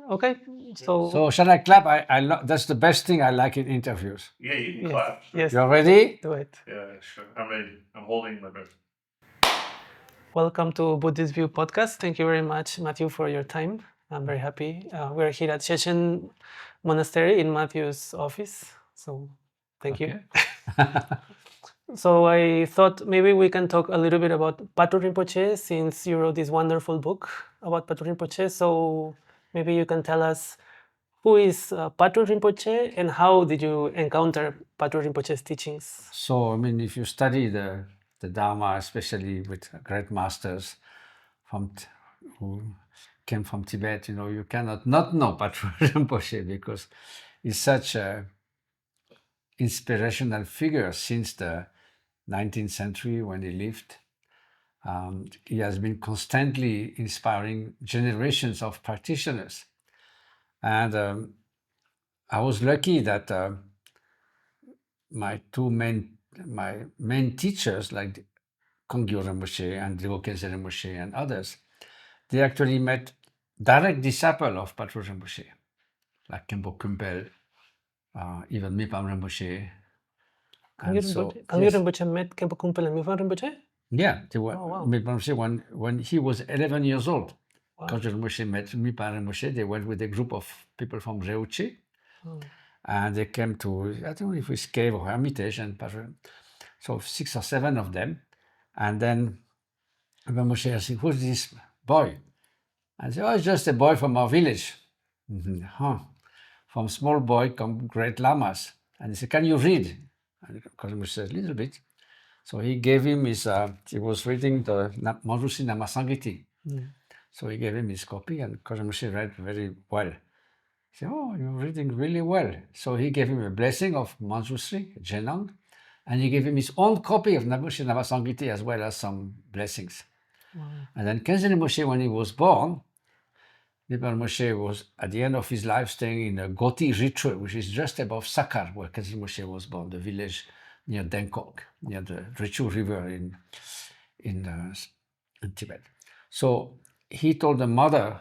Okay, so So shall I clap? That's the best thing I like in interviews. Yeah, you can yes, clap. Sure. yes, You're ready? do it. Yeah, sure. I'm ready. I'm holding my breath. Welcome to Buddhist View podcast. Thank you very much, Matthieu, for your time. I'm very happy. We're here at Shechen Monastery in Matthieu's office. So thank you. So I thought maybe we can talk a little bit about Patrul Rinpoche, since you wrote this wonderful book about Patrul Rinpoche. So maybe you can tell us who is Patrul Rinpoche and how did you encounter Patrul Rinpoche's teachings? So, I mean, if you study the Dharma, especially with great masters who came from Tibet, you cannot not know Patrul Rinpoche, because he's such a inspirational figure since the 19th century when he lived. He has been constantly inspiring generations of practitioners. And I was lucky that my main teachers, like Kangyur Rinpoche and Khyentse Rinpoche and others, they actually met direct disciple of Patrul Rinpoche, like Khenpo Kumpel, even Mipham Rinpoche. Kangyur Yes. Rinpoche met Khenpo Kumpel and Mipham Rinpoche? Yeah, they were. Oh, wow. Mipham Rinpoche, when he was 11 years old, Wow. Kangyur Rinpoche met Mipham Rinpoche. They went with a group of people from Reuche, and they came to, I don't know if it's cave or hermitage, and so 6 or 7 of them. And then Rinpoche asked, who's this boy? I said, oh, it's just a boy from our village. From small boy come great lamas. And he said, can you read? And Rinpoche said, a little bit. So he gave him his, he was reading the Manjushri Namasangiti. So he gave him his copy, and Rinpoche read very well. He said, oh, you're reading really well. So he gave him a blessing of Manjushri, Jenang, and he gave him his own copy of Manjushri Namasangiti as well as some blessings. Wow. And then Khyentse Rinpoche, when he was born, Mipham Rinpoche was at the end of his life staying in a Goti Ritru, which is just above Sakar, where Khyentse Rinpoche was born, the village near Dengkok, near the Ritru River in Tibet. So he told the mother,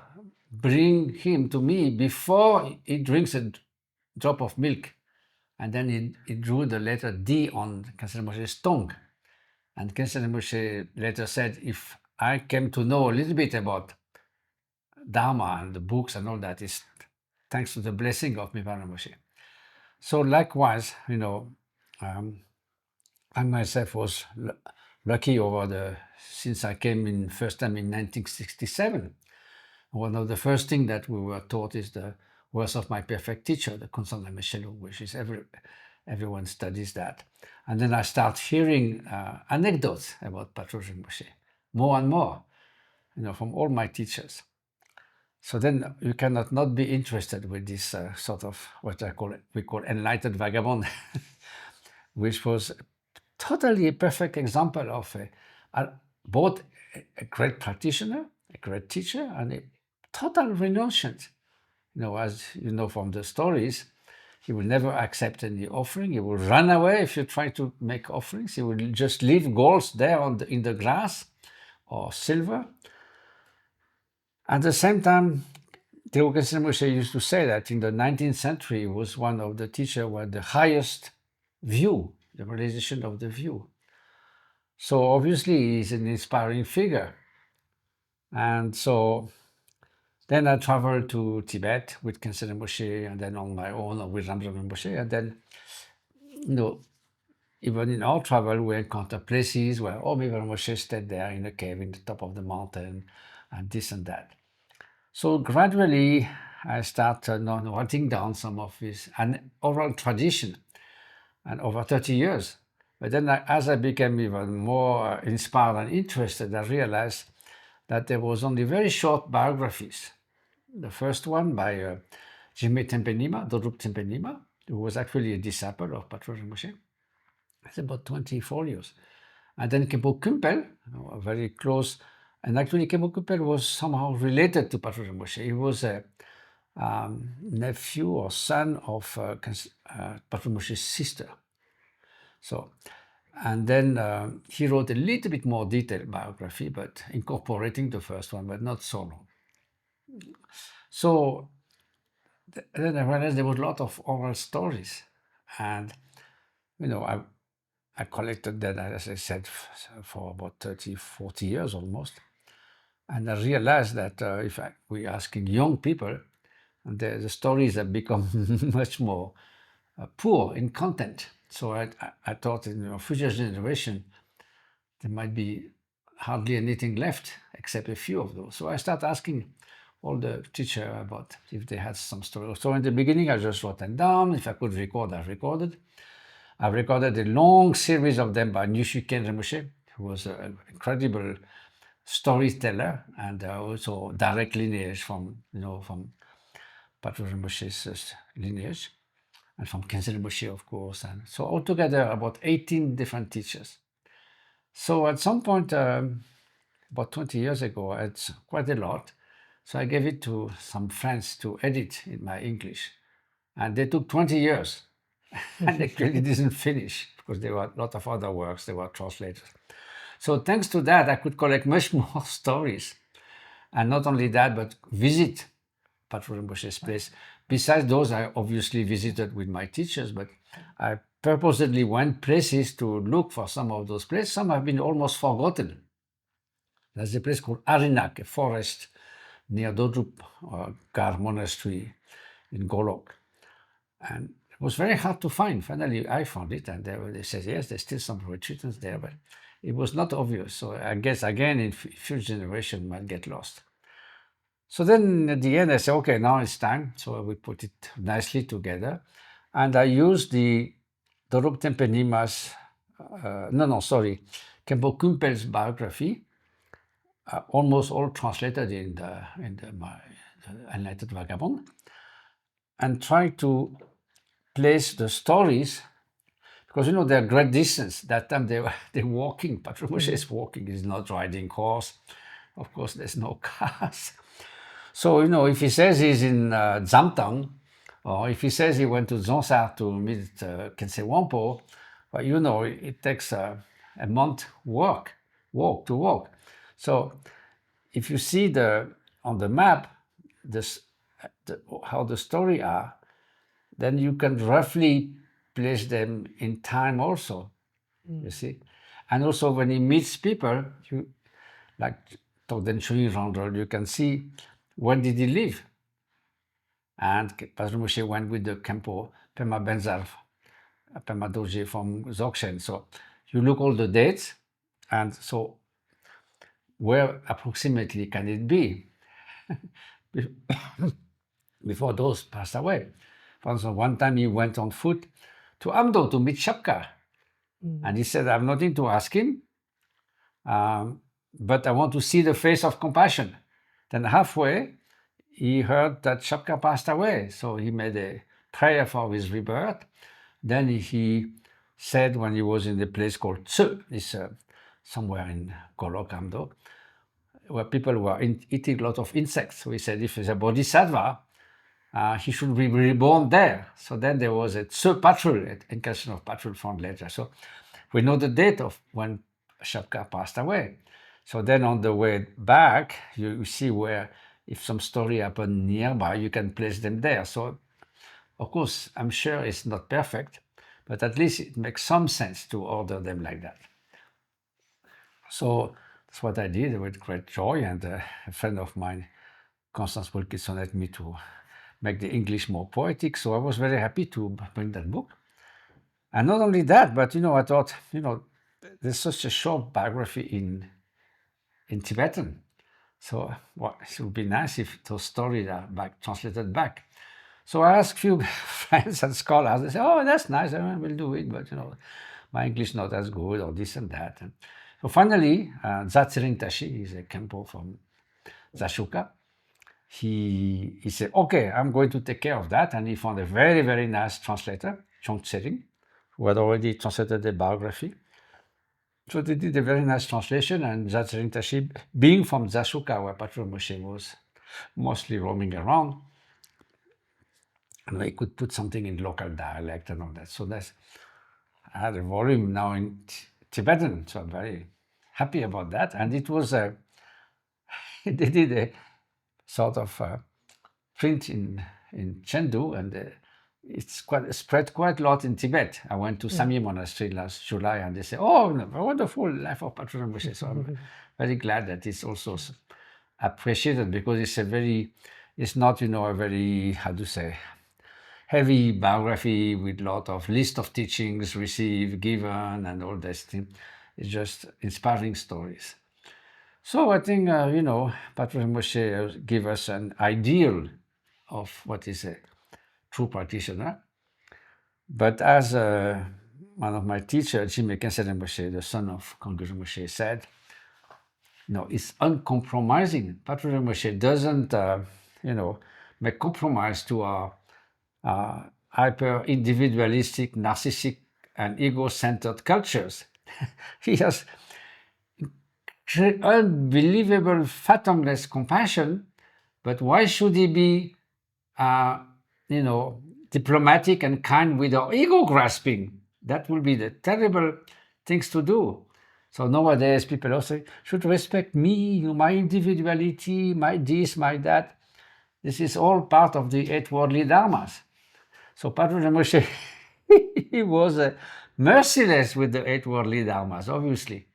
bring him to me before he drinks a drop of milk. And then he drew the letter D on Khyentse Rinpoche's tongue. And Khyentse Rinpoche later said, if I came to know a little bit about Dharma and the books and all that, is thanks to the blessing of Mipham Rinpoche. So likewise, I myself was lucky since I came in first time in 1967. One of the first things that we were taught is the words of my perfect teacher, the Konsang Lame Shelung, which is everyone studies that. And then I start hearing anecdotes about Patrul Rinpoche, more and more, from all my teachers. So then you cannot not be interested with this sort of what we call enlightened vagabond, which was totally a perfect example of both a great practitioner, a great teacher, and a total renunciant. As you know from the stories, he will never accept any offering. He will run away if you try to make offerings. He will just leave golds there in the grass or silver. At the same time, Khyentse Rinpoche used to say that in the 19th century, he was one of the teachers with the highest view, the realization of the view. So obviously, he's an inspiring figure. And so then I traveled to Tibet with Khyentse Rinpoche, and then on my own with Ramzan Rinpoche. And then, even in our travel, we encounter places where, Mipham Rinpoche stayed there in a cave in the top of the mountain, and this and that. So gradually, I started writing down some of his oral tradition, and over 30 years. But then as I became even more inspired and interested, I realized that there was only very short biographies. The first one by Jime Tempe Nima, Dodrup Tempe Nima, who was actually a disciple of Patrul Rinpoche. It's about 24 years. And then Khenpo Kumpel, very close. And actually, Khenpo Kumpel was somehow related to Patrul Rinpoche. He was a nephew or son of Patrul Rinpoche's sister. So, and then he wrote a little bit more detailed biography, but incorporating the first one, but not so long. So then I realized there was a lot of oral stories. And, I collected that, as I said, for about 30, 40 years almost. And I realized that if we're asking young people, the stories have become much more poor in content. So I thought in future generation, there might be hardly anything left except a few of those. So I started asking all the teacher about if they had some stories. So in the beginning, I just wrote them down. If I could record, I recorded. I recorded a long series of them by Khyentse Rinpoche, who was an incredible storyteller and also direct lineage from Patrul Rinpoche's lineage, and from Khyentse Rinpoche, of course. And so altogether, about 18 different teachers. So at some point, about 20 years ago, it's quite a lot. So I gave it to some friends to edit in my English. And they took 20 years. And they clearly didn't finish because there were a lot of other works, they were translated. So thanks to that, I could collect much more stories. And not only that, but visit Patrul Rinpoche's place. Besides those, I obviously visited with my teachers, but I purposely went places to look for some of those places. Some have been almost forgotten. There's a place called Arinak, a forest near Dodrup Gar Monastery in Golok. And it was very hard to find. Finally, I found it, and they said, yes, there's still some retreatants there, but it was not obvious. So I guess, again, in future generation might get lost. So then at the end, I said, okay, now it's time. So we put it nicely together. And I used the Dorub Tempe Nima's, Khenpo Kumpel's biography, almost all translated in the Enlightened Vagabond, and try to place the stories, because they're great distance. That time they're walking. Patrul Rinpoche is walking, he's not riding horse. Of course, there's no cars. So, if he says he's in Zamtang, or if he says he went to Dzongsa to meet Khyentse Wampo, well, it takes a month walk to walk. So if you see on the map how the story are, then you can roughly place them in time also, you see. And also when he meets people, like Thubten Chöling, you can see when did he live. And Patrul Rinpoche went with the Khenpo Pema Benzal, Pema Dorje from Dzogchen. So you look all the dates, and so where approximately can it be before those passed away? For instance, one time he went on foot to Amdo to meet Shapka. And he said, I have nothing to ask him, but I want to see the face of compassion. Then halfway, he heard that Shapka passed away. So he made a prayer for his rebirth. Then he said, when he was in the place called Tse, it's somewhere in Golok Amdo, where people were eating a lot of insects. So he said, if he's a bodhisattva, he should be reborn there. So then there was a Tse Patrul, incarnation of Patrul found later. So we know the date of when Shapka passed away. So then on the way back, you see where, if some story happened nearby, you can place them there. So, of course, I'm sure it's not perfect, but at least it makes some sense to order them like that. So that's what I did with great joy, and a friend of mine, Constance Wilkinson, helped me to make the English more poetic. So I was very happy to bring that book. And not only that, but I thought, there's such a short biography in Tibetan. So it would be nice if those stories are translated back. So I asked a few friends and scholars. They say, "Oh, that's nice. I will do it, but my English not as good, or this and that." And so finally, Khyentse Rinpoche is a Khenpo from Zashuka. He said, "Okay, I'm going to take care of that," and he found a very, very nice translator, Chong Tsering, who had already translated the biography. So they did a very nice translation, and Khyentse Rinpoche, being from Zashuka, where Patrul Rinpoche was mostly roaming around, and they could put something in local dialect and all that. So I had a volume now in Tibetan, so I'm very happy about that. And it was they did a sort of print in in Chengdu, and it's spread quite a lot in Tibet. I went to Sami Monastery last July, and they say, "Oh, a wonderful life of Patrul Rinpoche." So I'm very glad that it's also appreciated, because it's not, a very, how to say, heavy biography with a lot of list of teachings received, given, and all this thing. It's just inspiring stories. So I think, Patrul Rinpoche give us an ideal of what is a true practitioner. But as one of my teachers, Khyentse Rinpoche, the son of Kangyur Rinpoche, said, it's uncompromising. Patrul Rinpoche doesn't, make compromise to our hyper-individualistic, narcissistic, and ego-centered cultures. He has unbelievable, fathomless compassion, but why should he be, diplomatic and kind with our ego grasping? That will be the terrible things to do. So nowadays, people also should respect me, my individuality, my this, my that. This is all part of the 8 worldly dharmas. So Patrul Rinpoche, he was merciless with the 8 worldly dharmas, obviously.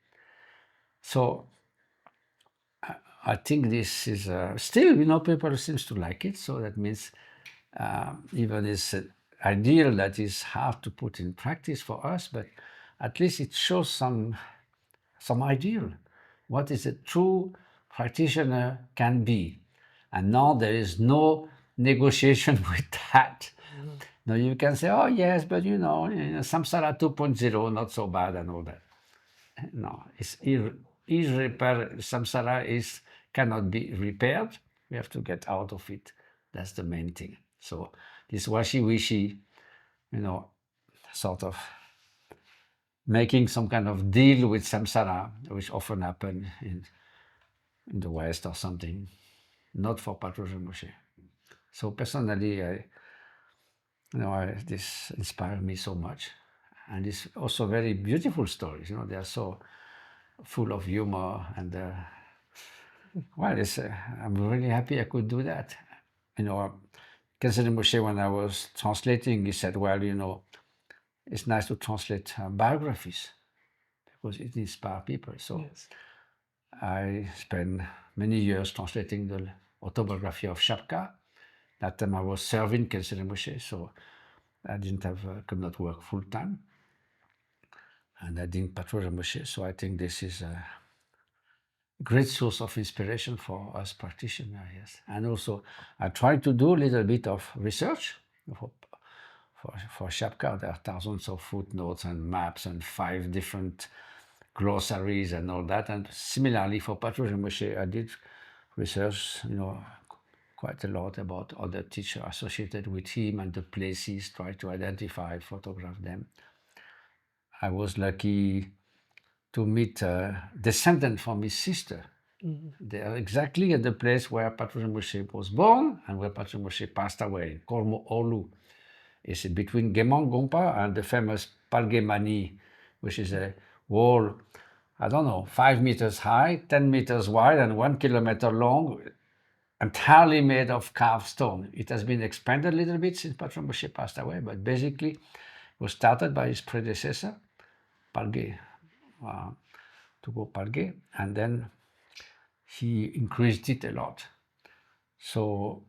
So I think this is still, people seems to like it. So that means even this ideal that is hard to put in practice for us, but at least it shows some ideal. What is a true practitioner can be. And now there is no negotiation with that. Now you can say, oh yes, but samsara 2.0, not so bad and all that. No, it's irreparable. Samsara cannot be repaired. We have to get out of it. That's the main thing. So this washi-wishy, sort of making some kind of deal with samsara, which often happen in the West or something, not for Patrul Rinpoche. So personally, this inspired me so much. And it's also very beautiful stories. They are so full of humor, and I'm really happy I could do that. Khyentse Rinpoche, when I was translating, he said, well, it's nice to translate biographies because it inspires people. So yes. I spent many years translating the autobiography of Shabka. That time I was serving Khyentse Rinpoche, so I could not work full time. And I didn't Patrul Rinpoche, so I think this is a great source of inspiration for us practitioners. Yes. And also, I try to do a little bit of research. For Shabka, there are thousands of footnotes and maps and 5 different glossaries and all that. And similarly, for Patrul Rinpoche, I did research, quite a lot about other teachers associated with him and the places, try to identify, photograph them. I was lucky to meet descendants from his sister. Mm-hmm. They are exactly at the place where Patrul Rinpoche was born and where Patrul Rinpoche passed away, Kormo Olu. It's between Gemang Gompa and the famous Palge Mani, which is a wall, 5 meters high, 10 meters wide, and 1 kilometer long, entirely made of carved stone. It has been expanded a little bit since Patrul Rinpoche passed away, but basically it was started by his predecessor, Palge, Tugo Palge, and then he increased it a lot. So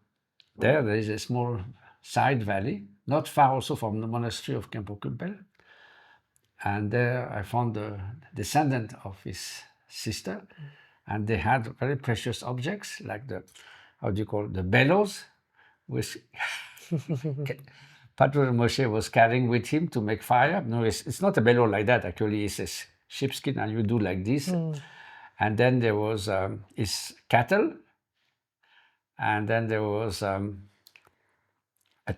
there is a small side valley, not far also from the monastery of Khenpo Kulpel. And there I found the descendant of his sister, and they had very precious objects like the bellows, which Patrul Rinpoche was carrying with him to make fire. No, it's not a bellow like that, actually. It's a sheepskin, and you do like this. And then there was his cattle, and then there was a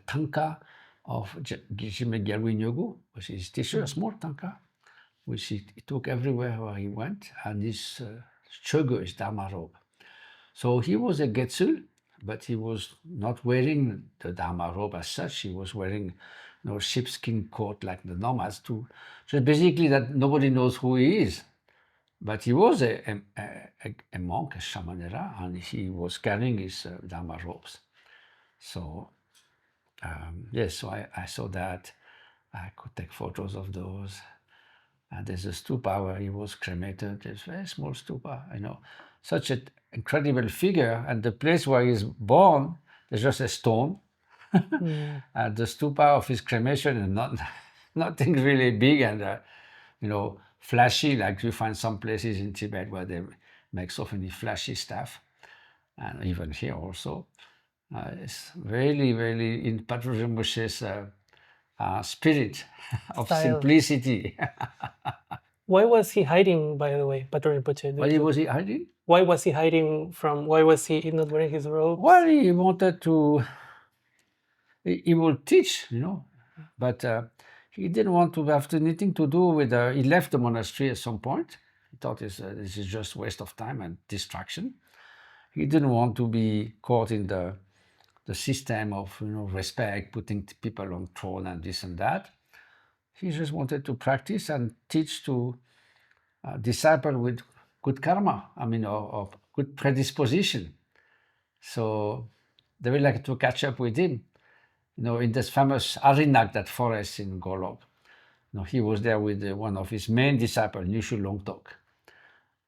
tanka of Gyaltsen Gyaltsen Nyogu, which is teacher, a small tanka, which he took everywhere where he went, and his chogo, his dharma robe. So he was a Getsul, but he was not wearing the dharma robe as such. He was wearing sheepskin coat like the nomads too. So basically that nobody knows who he is. But he was a monk, a shamanera, and he was carrying his dharma robes. So yes, so I saw that. I could take photos of those. And there's a stupa where he was cremated. There's a very small stupa, such an incredible figure. And the place where he's born, there's just a stone. And the stupa of his cremation is nothing really big and, flashy, like you find some places in Tibet where they make so many flashy stuff. And even here also. It's really, really in Patrul Rinpoche's spirit of Style. simplicity. Why was he hiding, by the way, Patrul Rinpoche? Why was he hiding? Why was he hiding from? Why was he not wearing his robes? Well, he wanted to. He would teach, but he didn't want to have anything to do with. He left the monastery at some point. He thought this is just waste of time and distraction. He didn't want to be caught in the system of respect, putting people on throne and this and that. He just wanted to practice and teach to disciple with good karma, or good predisposition. So they would like to catch up with him. In this famous Arinak, that forest in Golok. He was there with one of his main disciples, Nyushu Longtok.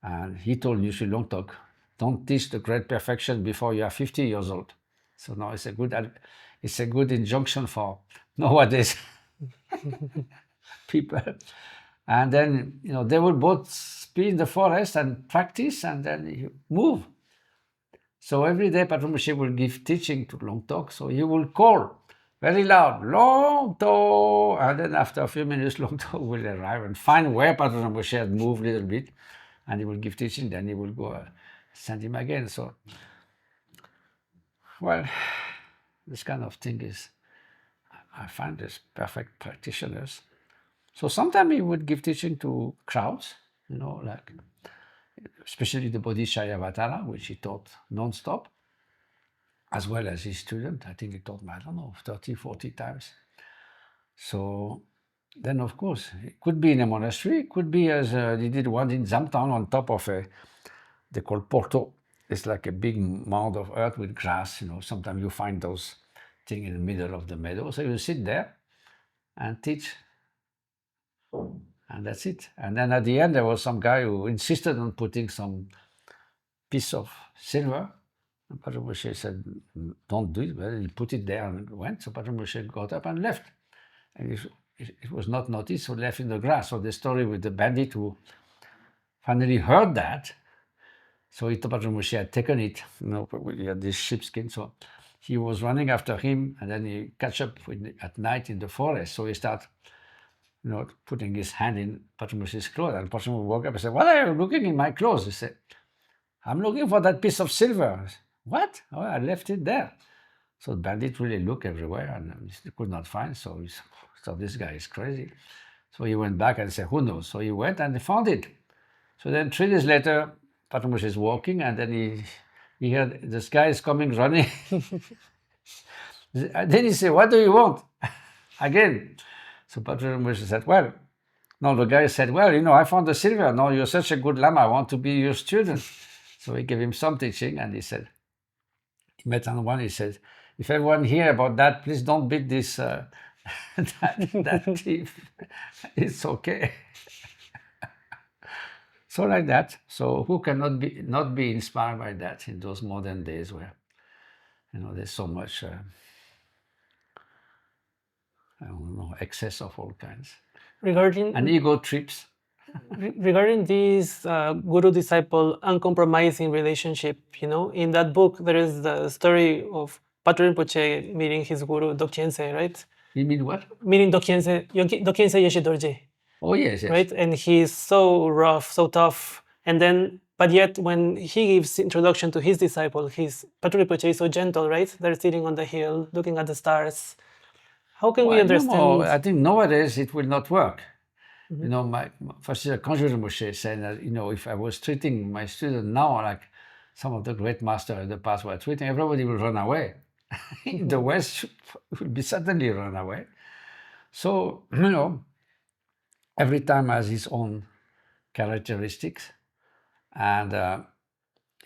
And he told Nyushu Longtok, don't teach the great perfection before you are 50 years old. So now it's a good injunction for nowadays people. And then, they will both be in the forest and practice and then move. So every day Patrul Rinpoche will give teaching to Longtok. So he will call very loud, Longtok. And then after a few minutes, Longtok will arrive and find where Patrul Rinpoche had moved a little bit. And he will give teaching, then he will go send him again. So, well, this kind of thing is, I find this perfect practitioners. So sometimes he would give teaching to crowds, like especially the Bodhicaryāvatāra, which he taught non-stop, as well as his student. I think he taught, 30, 40 times. So then, of course, it could be in a monastery, it could be as he did one in Zamtown on top of they call Porto. It's like a big mound of earth with grass. Sometimes you find those things in the middle of the meadow. So you sit there and teach. And that's it. And then at the end, there was some guy who insisted on putting some piece of silver. And Patrul Rinpoche said, don't do it. Well, he put it there and went. So Patrul Rinpoche got up and left. And it was not noticed, so left in the grass. So the story with the bandit who finally heard that. So Patrul Rinpoche had taken it, he had this sheepskin. So he was running after him, and then he catch up at night in the forest. So he started, putting his hand in Patrul Rinpoche's clothes. And Patrul Rinpoche woke up and said, what are you looking in my clothes? He said, I'm looking for that piece of silver. Said, what? Oh, I left it there. So the bandit really looked everywhere and he could not find. So he thought this guy is crazy. So he went back and said, who knows? So he went and he found it. So then 3 days later, Patrul Rinpoche is walking and then he heard this guy is coming running. Then he said, what do you want? Again. So Patrul Rinpoche said, well, no, the guy said, well, I found the silver. No, you're such a good Lama. I want to be your student. So he gave him some teaching and he said, he met on one, he said, if everyone hear about that, please don't beat this, that thief. It's okay. So like that. So who cannot not be inspired by that in those modern days where, there's so much, excess of all kinds. Regarding ego trips. Regarding this guru-disciple uncompromising relationship, in that book there is the story of Patrul Rinpoche meeting his guru Dokyense, right? You mean what? Meeting Dokyense Yeshe Dorje. Oh yes, yes. Right, and he's so rough, so tough, but yet when he gives introduction to his disciple, Patrul Rinpoche is so gentle, right? They're sitting on the hill, looking at the stars. How can we understand? I think nowadays it will not work. My first year Kangyur Rinpoche said that, if I was treating my student now like some of the great masters in the past were treating, everybody will run away. In the West, will be certainly run away. So, every time has its own characteristics. And,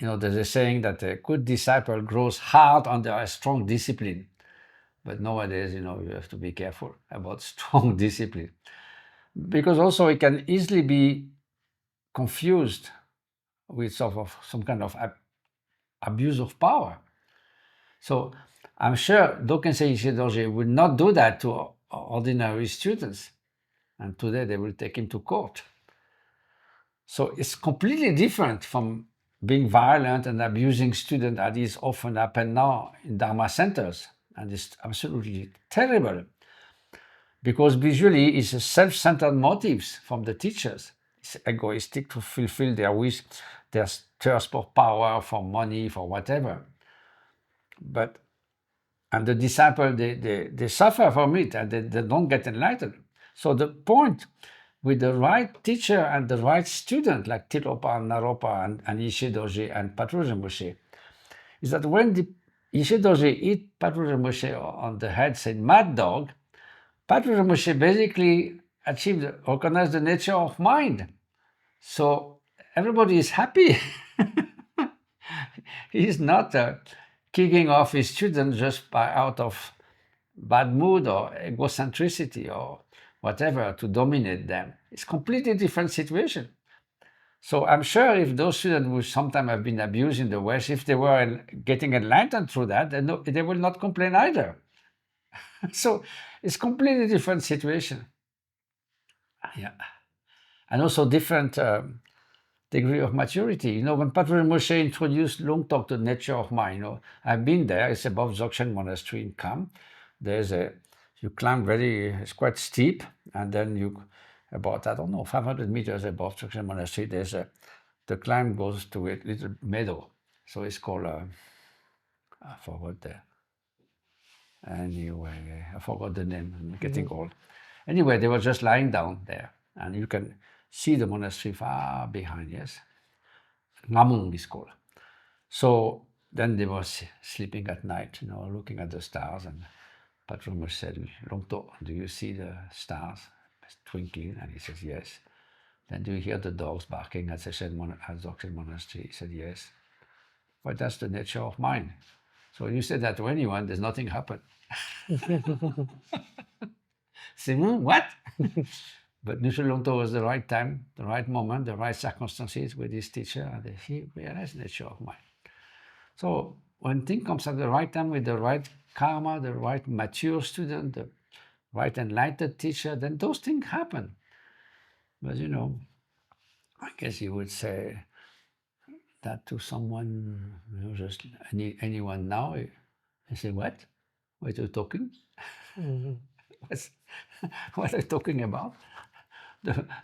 there's a saying that a good disciple grows hard under a strong discipline. But nowadays, you have to be careful about strong discipline, because also it can easily be confused with sort of some kind of abuse of power. So I'm sure Dokensei Ishe Dorje would not do that to ordinary students, and today they will take him to court. So it's completely different from being violent and abusing students, as is often happen now in Dharma centers, and it's absolutely terrible, because visually it's a self-centered motives from the teachers. It's egoistic to fulfill their wish, their thirst for power, for money, for whatever. And the disciple, they suffer from it, and they don't get enlightened. So the point with the right teacher and the right student, like Tilopa and Naropa and Ishe Dorje and Patrul Rinpoche, is that when the Ishe Dorje hit Patrul Rinpoche on the head, saying "mad dog," Patrul Rinpoche basically recognized the nature of mind. So everybody is happy. He's not kicking off his students just out of bad mood or egocentricity or whatever to dominate them. It's a completely different situation. So I'm sure if those students who sometimes have been abused in the West, if they were getting enlightened through that, then they will not complain either. So it's a completely different situation. Yeah. And also different degree of maturity. When Patrul Rinpoche introduced Long Talk to nature of mind, I've been there. It's above Dzogchen Monastery in Kham. You climb it's quite steep, and then about, 500 meters above Dzogchen Monastery, the climb goes to a little meadow. So it's called, I forgot I forgot the name, I'm getting old. Anyway, they were just lying down there, and you can see the monastery far behind, yes. Ngamung is called. So then they were sleeping at night, looking at the stars, and Patrul Rinpoche said, "Longto, do you see the stars twinkling?" And he says, "Yes." "Then do you hear the dogs barking at Dzogchen Monastery?" He said, "Yes." "Well, that's the nature of mind. So you say that to anyone, there's nothing happen." Say, what? But Nushu Longto was the right time, the right moment, the right circumstances with his teacher, and he realized the nature of mind. So when things comes at the right time with the right karma, the right mature student, the right enlightened teacher, then those things happen. But I guess you would say that to someone, just anyone now, they say, "What? What are you talking? What are you talking about?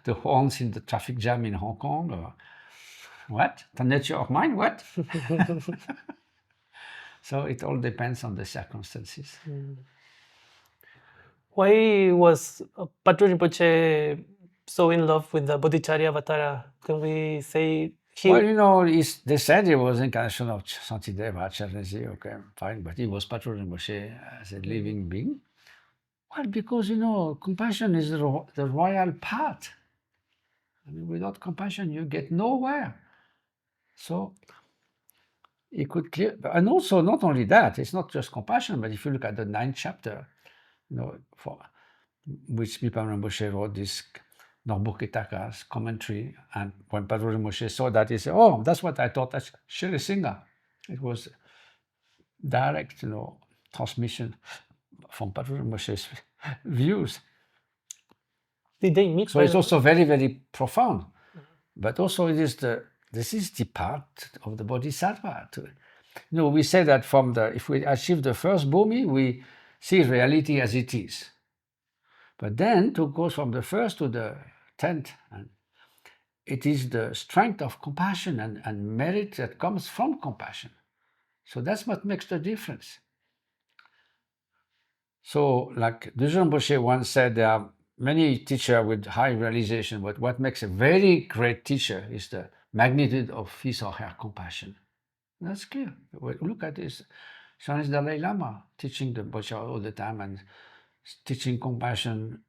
The horns in the traffic jam in Hong Kong? Or what? The nature of mind? What?" So it all depends on the circumstances. Why was Patrul Rinpoche so in love with the Bodhicaryāvatāra? Can we say Well, they said he was incarnation of Shantideva, Charnezi, okay, fine, but he was Patrul Rinpoche as a living being. Well, because, compassion is the royal path. Without compassion, you get nowhere. So he could clear, and also not only that, it's not just compassion, but if you look at the 9th chapter, for which Mipham Rinpoche wrote this Norbukitaka's commentary, and when Patrul Rinpoche saw that, he said, "Oh, that's what I thought, that's Shirisinga." It was direct, transmission from Patrul Rinpoche's views. Did they meet? So it's also very, very profound. But also this is the part of the Bodhisattva. We say that if we achieve the first bhumi, we see reality as it is. But then to go from the first to the 10th, and it is the strength of compassion and merit that comes from compassion. So that's what makes the difference. So like Dushan Rinpoche once said, there are many teachers with high realization, but what makes a very great teacher is the magnitude of his or her compassion. That's clear. Look at this. Chinese Dalai Lama teaching the Bocha all the time and teaching compassion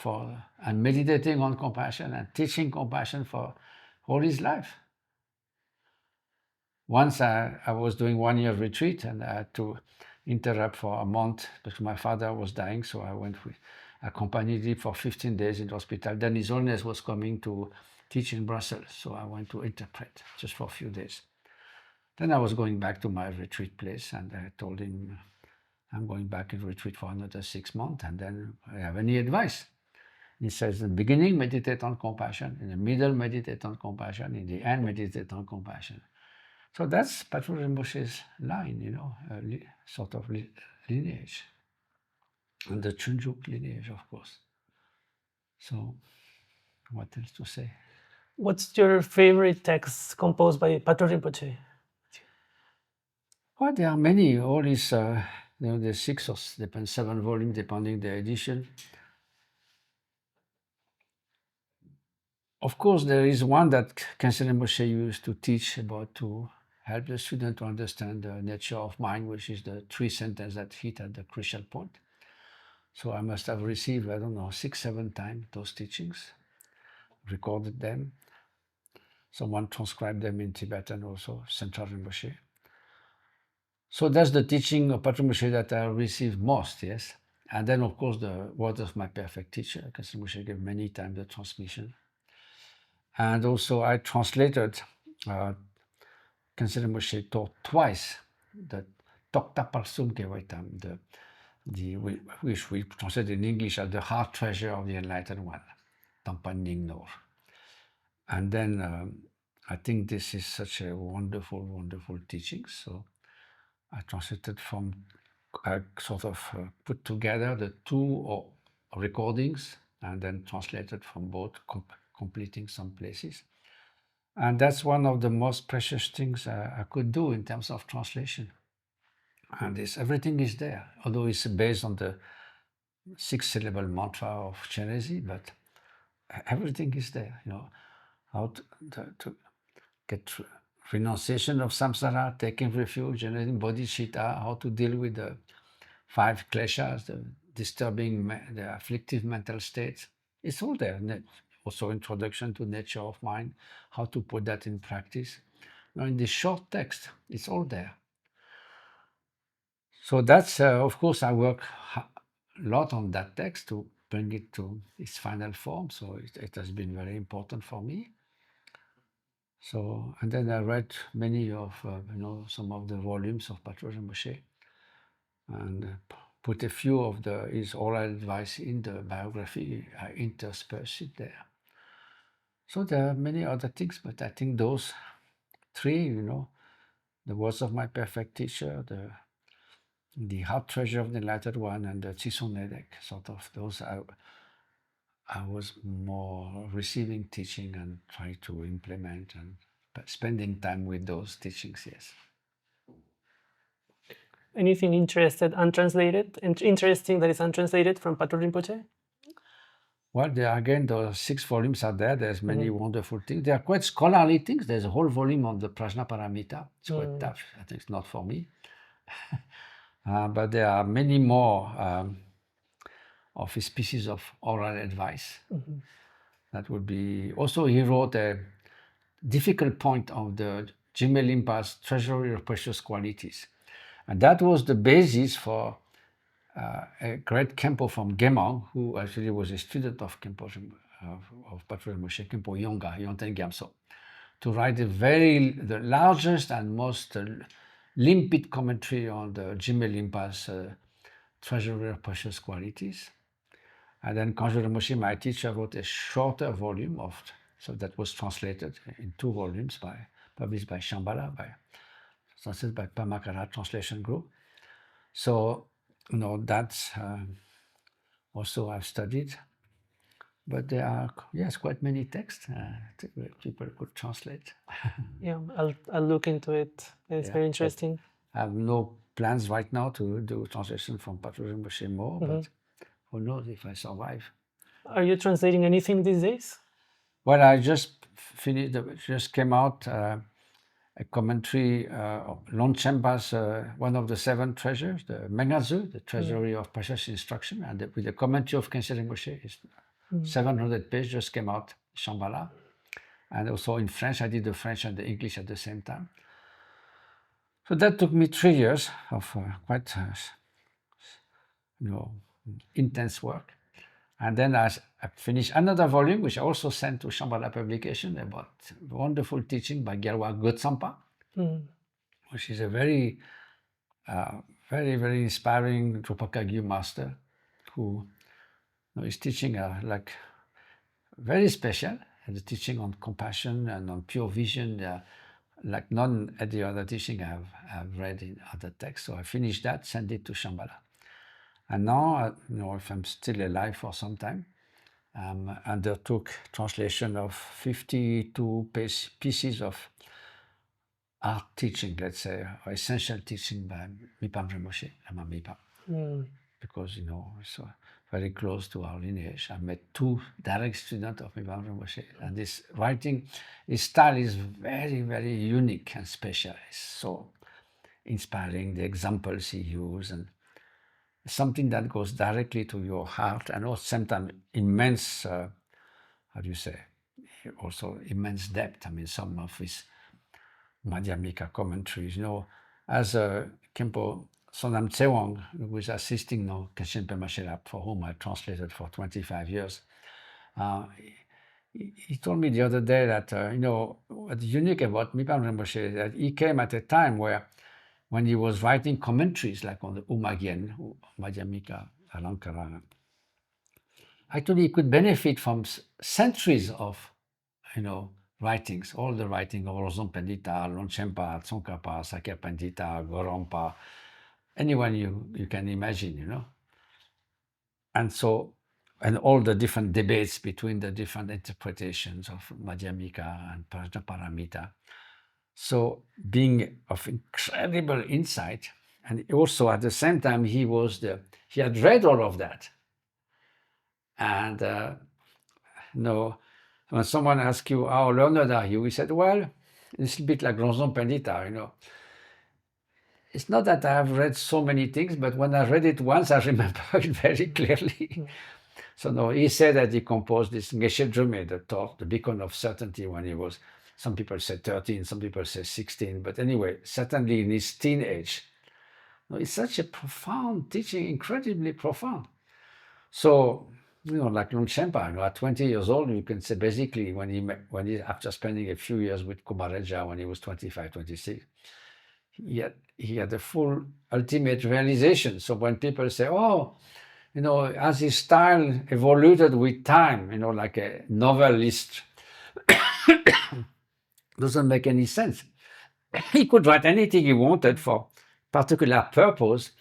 and meditating on compassion and teaching compassion for all his life. Once I was doing 1 year retreat, and I had to interrupt for a month because my father was dying, so I accompanied him for 15 days in the hospital. Then His Holiness was coming to teach in Brussels, so I went to interpret just for a few days. Then I was going back to my retreat place, and I told him, I'm going back in retreat for another 6 months, and then I have any advice. He says, in the beginning, meditate on compassion. In the middle, meditate on compassion. In the end, meditate on compassion. So that's Patrul Rinpoche's line, you know, sort of lineage. And the Chunjuk lineage, of course. So, what else to say? What's your favorite text composed by Patrul Rinpoche? Well, there are many. All these, there's 6 or 7 volumes, depending the edition. Of course, there is one that Khyentse Rinpoche used to teach about to help the student to understand the nature of mind, which is the 3 sentences that hit at the crucial point. So I must have received, I don't know, 6, 7 times those teachings, recorded them. Someone transcribed them in Tibetan also, Central Rinpoche. So that's the teaching of Patrul Rinpoche that I received most, yes. And then, of course, the words of my perfect teacher, Khyentse Rinpoche gave many times the transmission. And also I translated, Khyentse Rinpoche taught twice the Tokta Parsum Kewaitam, which we translate in English as the heart treasure of the enlightened one, Tampan Ning Nor. And then I think this is such a wonderful, wonderful teaching. So I translated from, I sort of put together the 2 recordings and then translated from both, completing some places. And that's one of the most precious things I could do in terms of translation. And everything is there, although it's based on the 6-syllable mantra of Chenrezig, but everything is there, you know, how to get renunciation of samsara, taking refuge, generating bodhicitta, how to deal with the 5 kleshas, the disturbing, the afflictive mental states. It's all there. Also introduction to nature of mind, how to put that in practice. Now in this short text, it's all there. So that's, of course, I work a lot on that text to bring it to its final form. So it has been very important for me. So, and then I read many of, some of the volumes of Patrul Rinpoche and put a few of his oral advice in the biography. I intersperse it there. So there are many other things, but I think those 3, the words of my perfect teacher, the heart treasure of the enlightened one, and the Chisung Nedek, sort of those I was more receiving teaching and trying to implement and spending time with those teachings, yes. Anything interesting that is untranslated from Patrul Rinpoche? Well, again, those 6 volumes are there. There's many wonderful things. They are quite scholarly things. There's a whole volume on the Prajnaparamita. It's quite tough. I think it's not for me. But there are many more of his pieces of oral advice. That would be... Also, he wrote a difficult point of the Jigme Limpa's Treasury of Precious Qualities. And that was the basis for a great Khenpo from Gemang, who actually was a student of Khenpo, of Patrul Rinpoche, Khenpo Yonga, Yonten Gyamso, to write the largest and most limpid commentary on the Jigme Limpa's Treasury of Precious Qualities. And then Kangyur Rinpoche, my teacher, wrote a shorter volume so that was translated in 2 volumes published by Shambhala, translated by Pamakara Translation Group. So, that's also I've studied. But there are, quite many texts people could translate. Yeah, I'll look into it. It's very interesting. I have no plans right now to do translation from Patrul Rinpoche more, but who knows if I survive. Are you translating anything these days? Well, I just finished, just came out a commentary of Longchenpa's one of the 7 treasures, the Mengazu, the Treasury of Precious Instruction, and with the commentary of Khyentse Rinpoche. It's 700 pages, just came out, Shambhala. And also in French, I did the French and the English at the same time. So that took me 3 years of quite intense work. And then I finished another volume, which I also sent to Shambhala Publication, about wonderful teaching by Gyalwa Gotsampa, which is a very, very inspiring Drupal Kagyu master who is teaching like very special, and the teaching on compassion and on pure vision, like none of the other teaching I've read in other texts. So I finished that, sent it to Shambhala. And now, if I'm still alive for some time, undertook translation of 52 pieces of art teaching, let's say, or essential teaching by Mipham Rinpoche, Lama Mipham, because it's very close to our lineage. I met 2 direct students of Mipham Rinpoche, and this writing, his style is very, very unique and special. It's so inspiring, the examples he uses, and something that goes directly to your heart, and at the same time immense, also immense depth. I mean, some of his Madhyamika commentaries, as Khenpo Sonam Tsewang, who was assisting Khyentse Rinpoche, for whom I translated for 25 years, he told me the other day that, what's unique about Mipham Rinpoche is that he came at a time when he was writing commentaries, like on the Umagyen, Madhyamika, Alankara. Actually, he could benefit from centuries of, writings, all the writing of Losong Pandita, Longchenpa, Tsongkhapa, Sakya Pandita, Gorompa, anyone you can imagine, and all the different debates between the different interpretations of Madhyamika and Prajnaparamita. So being of incredible insight, and also at the same time he had read all of that. And when someone asks you, how learned are you? We said, well, it's a bit like Losong Pandita, It's not that I have read so many things, but when I read it once, I remember it very clearly. So he said that he composed this Geshe Drume, the beacon of certainty, when he was, some people say 13, some people say 16, but anyway, certainly in his teenage. It's such a profound teaching, incredibly profound. So, like Longchenpa, at 20 years old, you can say basically when he after spending a few years with Kumareja when he was 25, 26, he had a full ultimate realization. So when people say, as his style evolved with time, like a novelist, doesn't make any sense. He could write anything he wanted for particular purpose.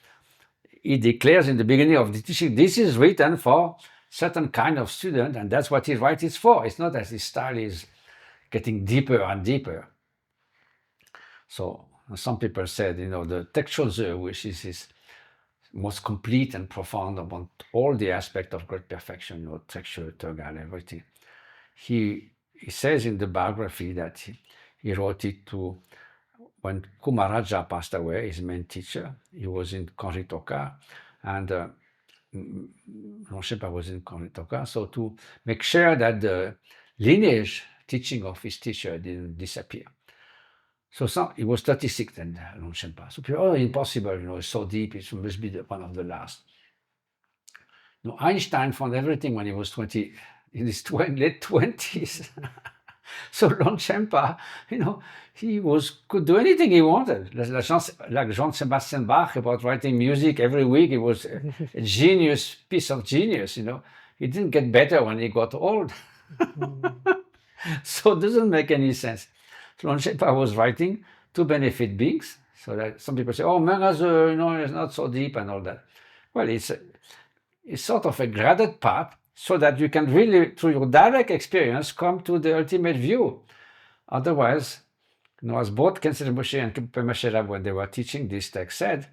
He declares in the beginning of the teaching, this is written for certain kind of student, and that's what he writes it for. It's not that his style is getting deeper and deeper. So some people said, the Tekshozhe, which is his most complete and profound about all the aspects of great perfection, Teksho, Turgal, everything. He says in the biography that he wrote it to when Kumaraja passed away, his main teacher. He was in Konritoka, and Longchenpa was in Konritoka. So to make sure that the lineage teaching of his teacher didn't disappear. So he was 36 then, Longchenpa. So people, impossible, it's so deep, it must be one of the last. Einstein found everything when he was 20, in his late 20s. So Longchenpa, he could do anything he wanted. Like Jean-Sebastian Bach about writing music every week. It was a piece of genius, He didn't get better when he got old. So it doesn't make any sense. So Longchenpa was writing to benefit beings. So that some people say, Mengaze, it's not so deep and all that. Well, it's sort of a graded path, so that you can really, through your direct experience, come to the ultimate view. Otherwise, as both Khyentse Rinpoche and Rinpoche, when they were teaching this text, said,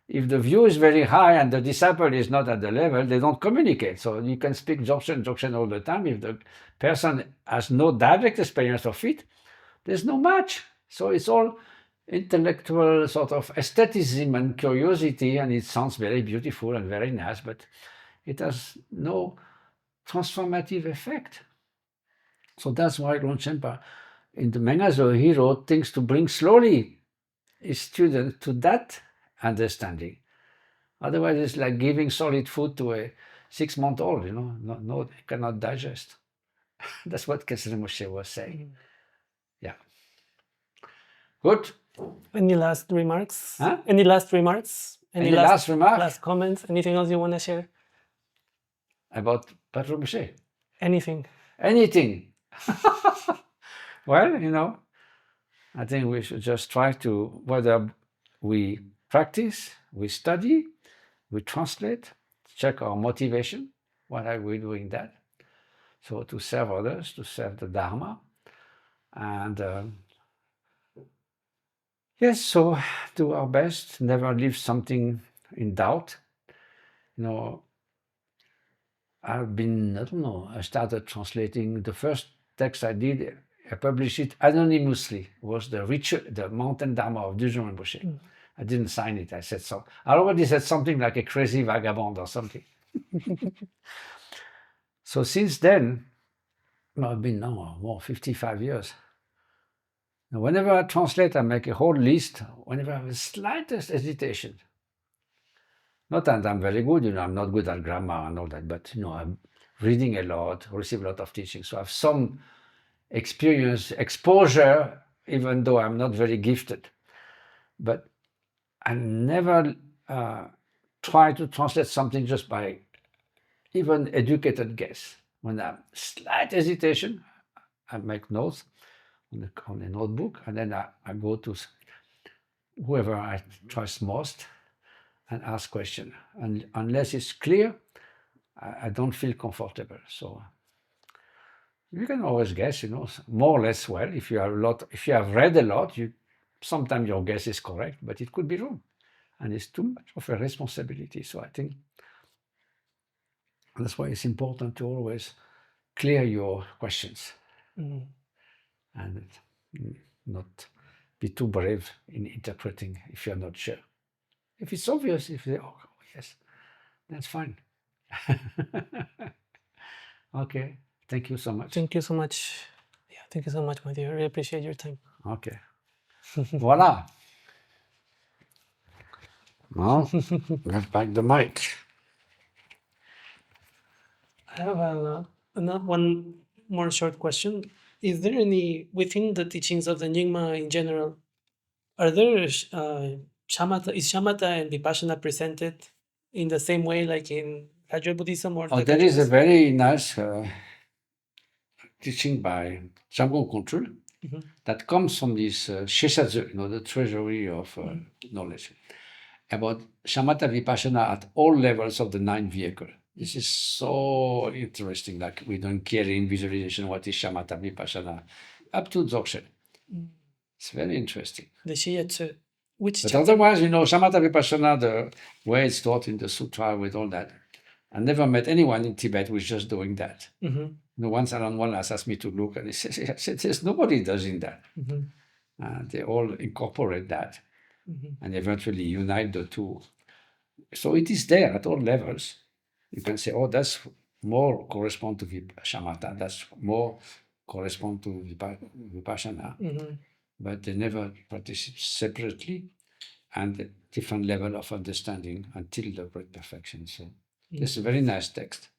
if the view is very high and the disciple is not at the level, they don't communicate. So you can speak Dzogchen all the time. If the person has no direct experience of it, there's no match. So it's all intellectual sort of aestheticism and curiosity, and it sounds very beautiful and very nice, but it has no transformative effect. So that's why Longchenpa, in the Mengazo, he wrote things to bring slowly his students to that understanding. Otherwise, it's like giving solid food to a 6-month-old, no, they cannot digest. That's what Khyentse Rinpoche was saying. Yeah. Good. Any last remarks? Huh? Any last remarks? Any last remark? Last comments? Anything else you want to share? About Patrul Rinpoche? Anything? Anything. Well, I think we should just try to, whether we practice, we study, we translate, check our motivation. Why are we doing that? So to serve others, to serve the Dharma. And yes, so do our best, never leave something in doubt. I started translating the first text I did. I published it anonymously. It was the Mountain Dharma of Thubten Rinpoche. I didn't sign it. I already said something like a crazy vagabond or something. So since then, I've been now more 55 years. Now, whenever I translate, I make a whole list. Whenever I have the slightest hesitation, not that I'm very good, I'm not good at grammar and all that, but I'm reading a lot, receive a lot of teaching, so I have some experience, exposure, even though I'm not very gifted. But I never try to translate something just by even educated guess. When I have slight hesitation, I make notes on a notebook, and then I go to whoever I trust most and ask question. And unless it's clear, I don't feel comfortable. So you can always guess, more or less well. If you have read a lot, sometimes your guess is correct, but it could be wrong. And it's too much of a responsibility. So I think that's why it's important to always clear your questions and not be too brave in interpreting if you're not sure. If it's obvious, if they, oh yes, that's fine. Okay, thank you so much. Thank you so much. Yeah, thank you so much, Matthieu. I really appreciate your time. Okay. Voila. Now, get back the mic. I have one more short question. Is there any, within the teachings of the Nyingma in general, are there shamatha and Vipashyana presented in the same way like in Kagyu Buddhism? Or there is a very nice teaching by Jamgon Control that comes from this Sheshazu, the treasury of knowledge, about Shamatha Vipashyana at all levels of the 9 vehicle. This is so interesting, like we don't care in visualization what is Shamatha Vipashyana, up to Dzogchen. It's very interesting. The Shiatsu. But otherwise, Shamatha Vipashyana, the way it's taught in the sutra with all that, I never met anyone in Tibet who is just doing that. Once Alan Wallace asked me to look, and he said there's nobody doing that. They all incorporate that and eventually unite the two. So it is there at all levels. You can say, oh, that's more correspond to Shamatha, that's more correspond to Vipashyana. But they never practice it separately and a different level of understanding until the great perfection. So it's a very nice text.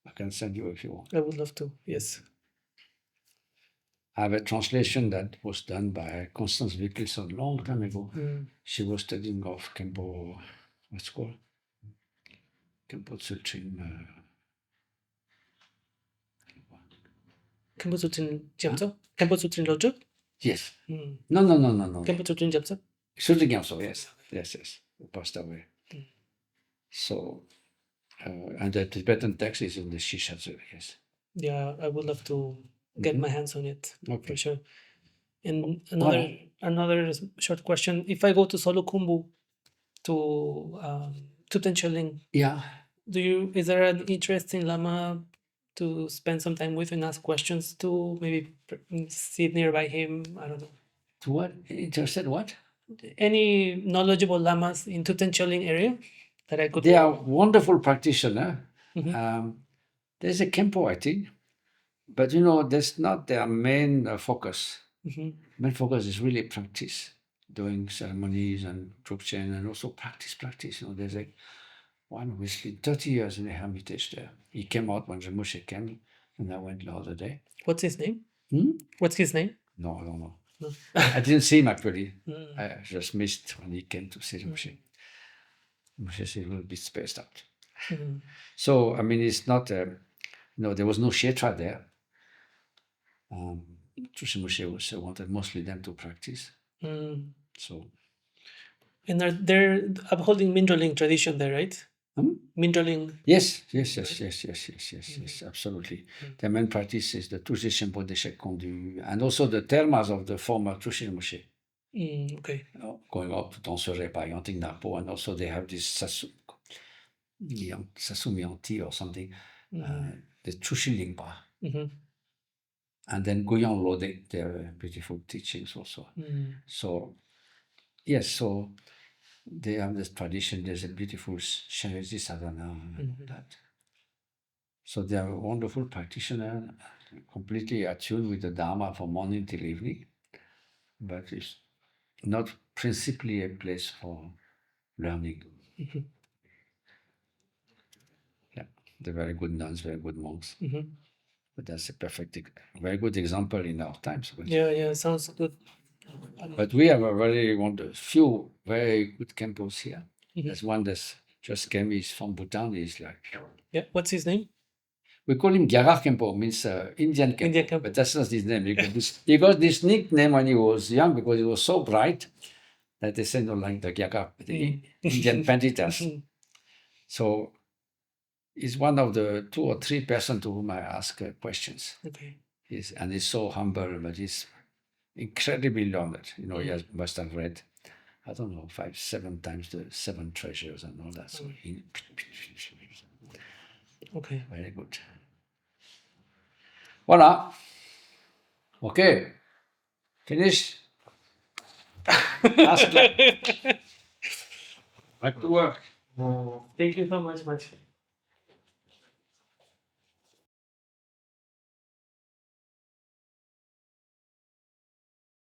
I can send you if you want. I would love to, yes. I have a translation that was done by Constance Wilkinson a long time ago. She was studying of Khenpo, what's it called? Khenpo Tsultrim. Khenpo Tsultrim Gyamso? Khenpo Tsultrim Lodjo? Yes. No. Khenpo Tsultrim Gyamso? Tsultrim Gyamso, yes. He passed away. So, and the Tibetan text is in the Shishatsu, yes. Yeah, I would love to get my hands on it, for sure. And another short question. If I go to Solo Khumbu, to Thubten Chöling, is there an interesting Lama to spend some time with and ask questions to? Maybe sit nearby him, I don't know. To what? Interested what? Any knowledgeable Lamas in Thubten Chöling area that I could... They are wonderful practitioners. There's a Khenpo, I think, but that's not their main focus. Main focus is really practice. doing ceremonies and Drukchen and also practice. You know, there's like one who spent 30 years in a hermitage there. He came out when Rinpoche came, and I went the other day. What's his name? Hmm? What's his name? No, I don't know. No. I didn't see him actually. Mm. I just missed when he came to see Rinpoche. Rinpoche is a little bit spaced out. Mm. So, I mean, it's not, there was no Kshetra there. Rinpoche also wanted mostly them to practice. Mm. So, And they're upholding Mindroling tradition there, right? Mindroling. yes, absolutely. The main practice is the Trushe Shenpo Deshe Kondu, and also the termas of the former Trushe Rinpoche. Okay. Going up to Tonsure by Yanting Napo, and also they have this Sasumianti or something, the Trushe Lingpa. And then Guyan Lode, their beautiful teachings also. So, yes, so they have this tradition, there's a beautiful Shenrezi Sadhana and that. So they are a wonderful practitioner, completely attuned with the Dharma from morning till evening, but it's not principally a place for learning. Yeah, they're very good nuns, very good monks. But that's a very good example in our times. Yeah, sounds good. But we have a few very good Khenpos here. There's one that's just came, he's from Bhutan, he's like... Yeah, what's his name? We call him Gyagak Khenpo, means Indian Khenpo. Indian Khenpo. But that's not his name. He got this nickname when he was young because he was so bright that they said, like the Gyagak, the Indian Panditas. So he's one of the 2 or 3 persons to whom I ask questions. Okay. And he's so humble, but he's incredibly learned. You know, he must have read, I don't know, 5, 7 times the 7 treasures and all that. So Okay. very good. Voila. Okay. Finished. Back to work. Thank you so much.